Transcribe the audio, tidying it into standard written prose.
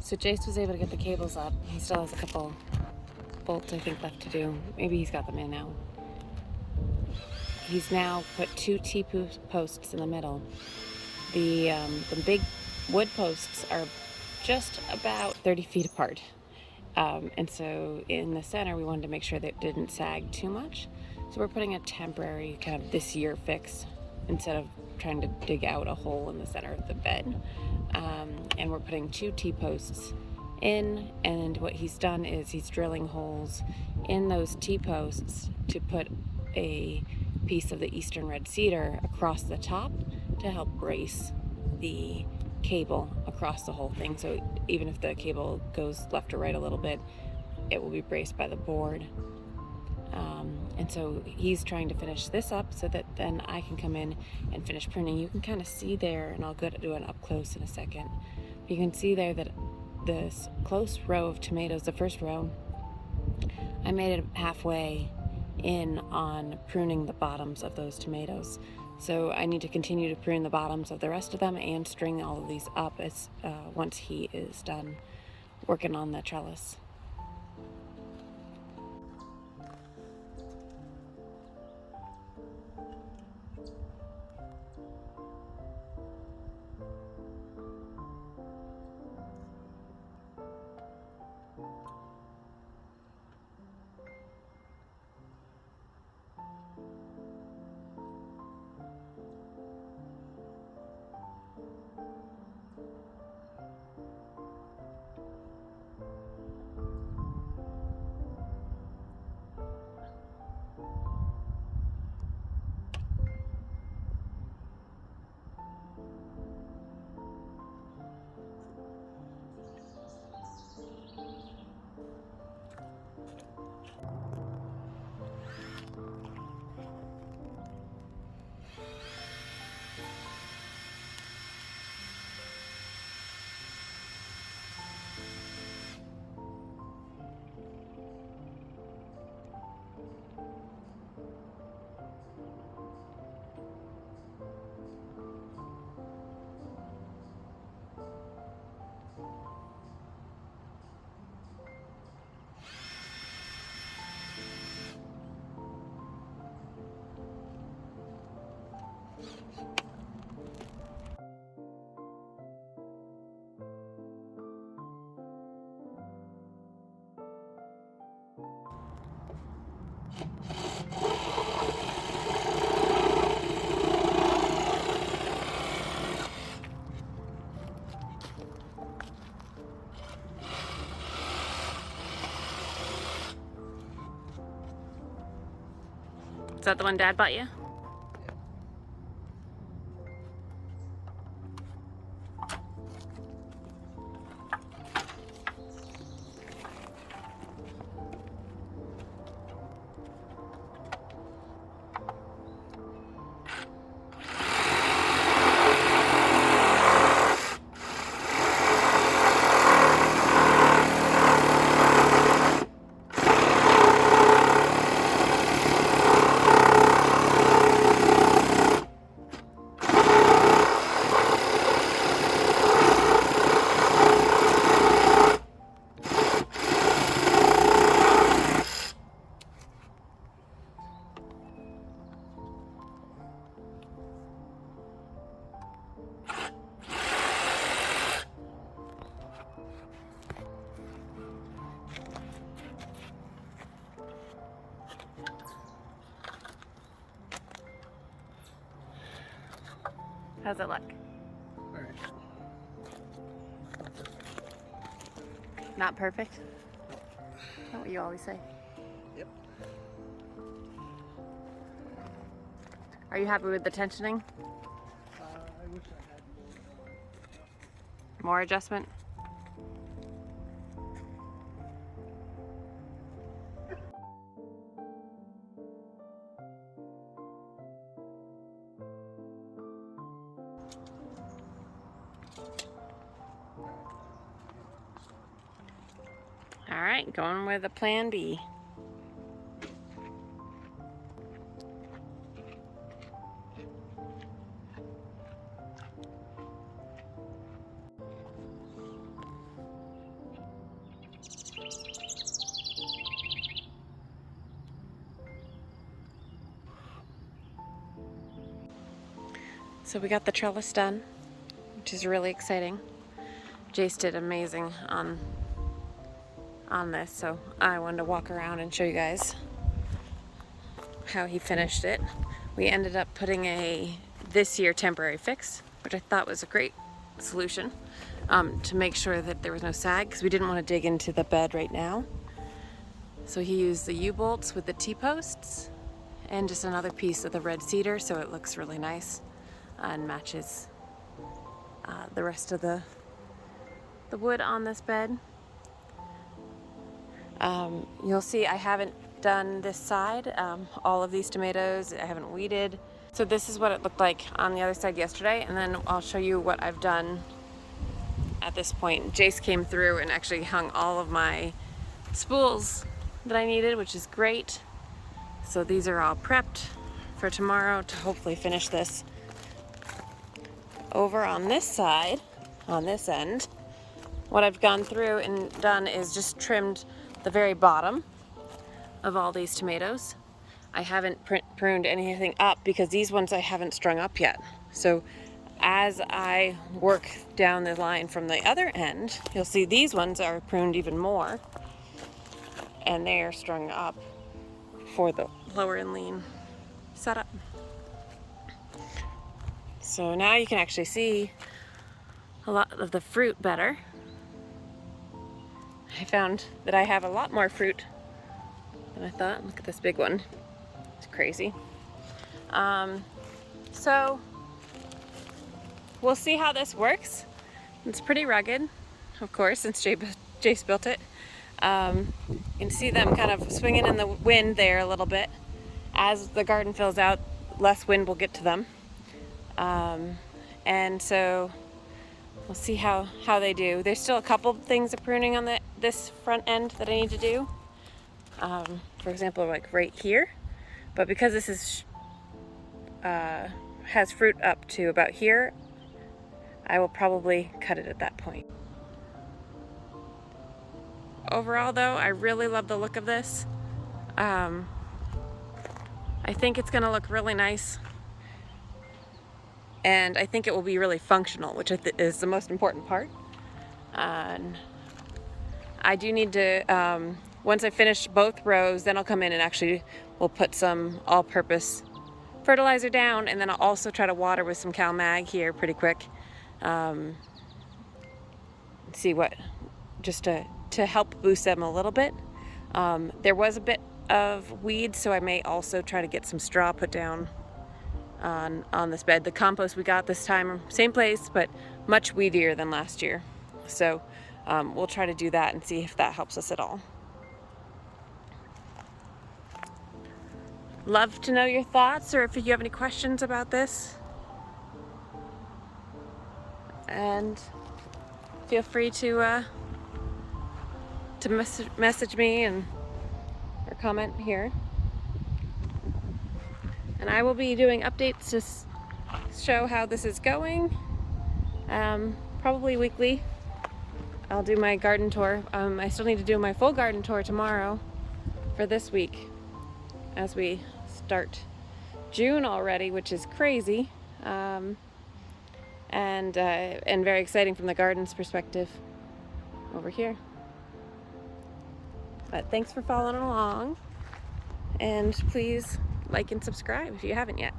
So Jace was able to get the cables up. He still has a couple bolts, I think, left to do. Maybe he's got them in now. He's now put 2 T-posts in the middle. The big wood posts are just about 30 feet apart. And so in the center, we wanted to make sure that it didn't sag too much. So we're putting a temporary kind of this year fix instead of trying to dig out a hole in the center of the bed. And we're putting 2 T-posts in, and what he's done is he's drilling holes in those T-posts to put a piece of the eastern red cedar across the top to help brace the cable across the whole thing. So even if the cable goes left or right a little bit, it will be braced by the board. And so he's trying to finish this up so that then I can come in and finish pruning. You can kind of see there, and I'll go to do it up close in a second. You can see there that this close row of tomatoes, the first row, I made it halfway in on pruning the bottoms of those tomatoes. So I need to continue to prune the bottoms of the rest of them and string all of these up as once he is done working on the trellis. Is that the one Dad bought you? How's it look? All right. Not perfect? Not what you always say. Yep. Are you happy with the tensioning? I wish I had More adjustment? All right, going with a plan B. So we got the trellis done, which is really exciting. Jace did amazing on this, so I wanted to walk around and show you guys how he finished it. We ended up putting a this year temporary fix, which I thought was a great solution, to make sure that there was no sag, because we didn't want to dig into the bed right now. So he used the U-bolts with the T-posts and just another piece of the red cedar, so it looks really nice and matches the rest of the wood on this bed. You'll see I haven't done this side. All of these tomatoes I haven't weeded. So this is what it looked like on the other side yesterday, and then I'll show you what I've done at this point. Jace came through and actually hung all of my spools that I needed, which is great. So these are all prepped for tomorrow to hopefully finish this. Over on this side, on this end, what I've gone through and done is just trimmed the very bottom of all these tomatoes. I haven't pruned anything up because these ones I haven't strung up yet. So as I work down the line from the other end, you'll see these ones are pruned even more, and they are strung up for the lower and lean setup. So now you can actually see a lot of the fruit better. I found that I have a lot more fruit than I thought. Look at this big one. It's crazy. So we'll see how this works. It's pretty rugged, of course, since Jace built it. You can see them kind of swinging in the wind there a little bit. As the garden fills out, less wind will get to them. And so we'll see how they do. There's still a couple things of pruning on this front end that I need to do. For example, like right here. But because this is has fruit up to about here, I will probably cut it at that point. Overall though, I really love the look of this. I think it's gonna look really nice. And I think it will be really functional, which is the most important part. And I do need to, once I finish both rows, then I'll come in and actually we'll put some all-purpose fertilizer down, and then I'll also try to water with some CalMag here pretty quick. See what, just to help boost them a little bit. There was a bit of weeds, so I may also try to get some straw put down on this bed. The compost we got this time, same place, but much weedier than last year. So we'll try to do that and see if that helps us at all. Love to know your thoughts, or if you have any questions about this. And feel free to message me or comment here. And I will be doing updates to show how this is going, probably weekly. I'll do my garden tour. I still need to do my full garden tour tomorrow for this week, as we start June already, which is crazy, and very exciting from the garden's perspective over here. But thanks for following along, and please like and subscribe if you haven't yet.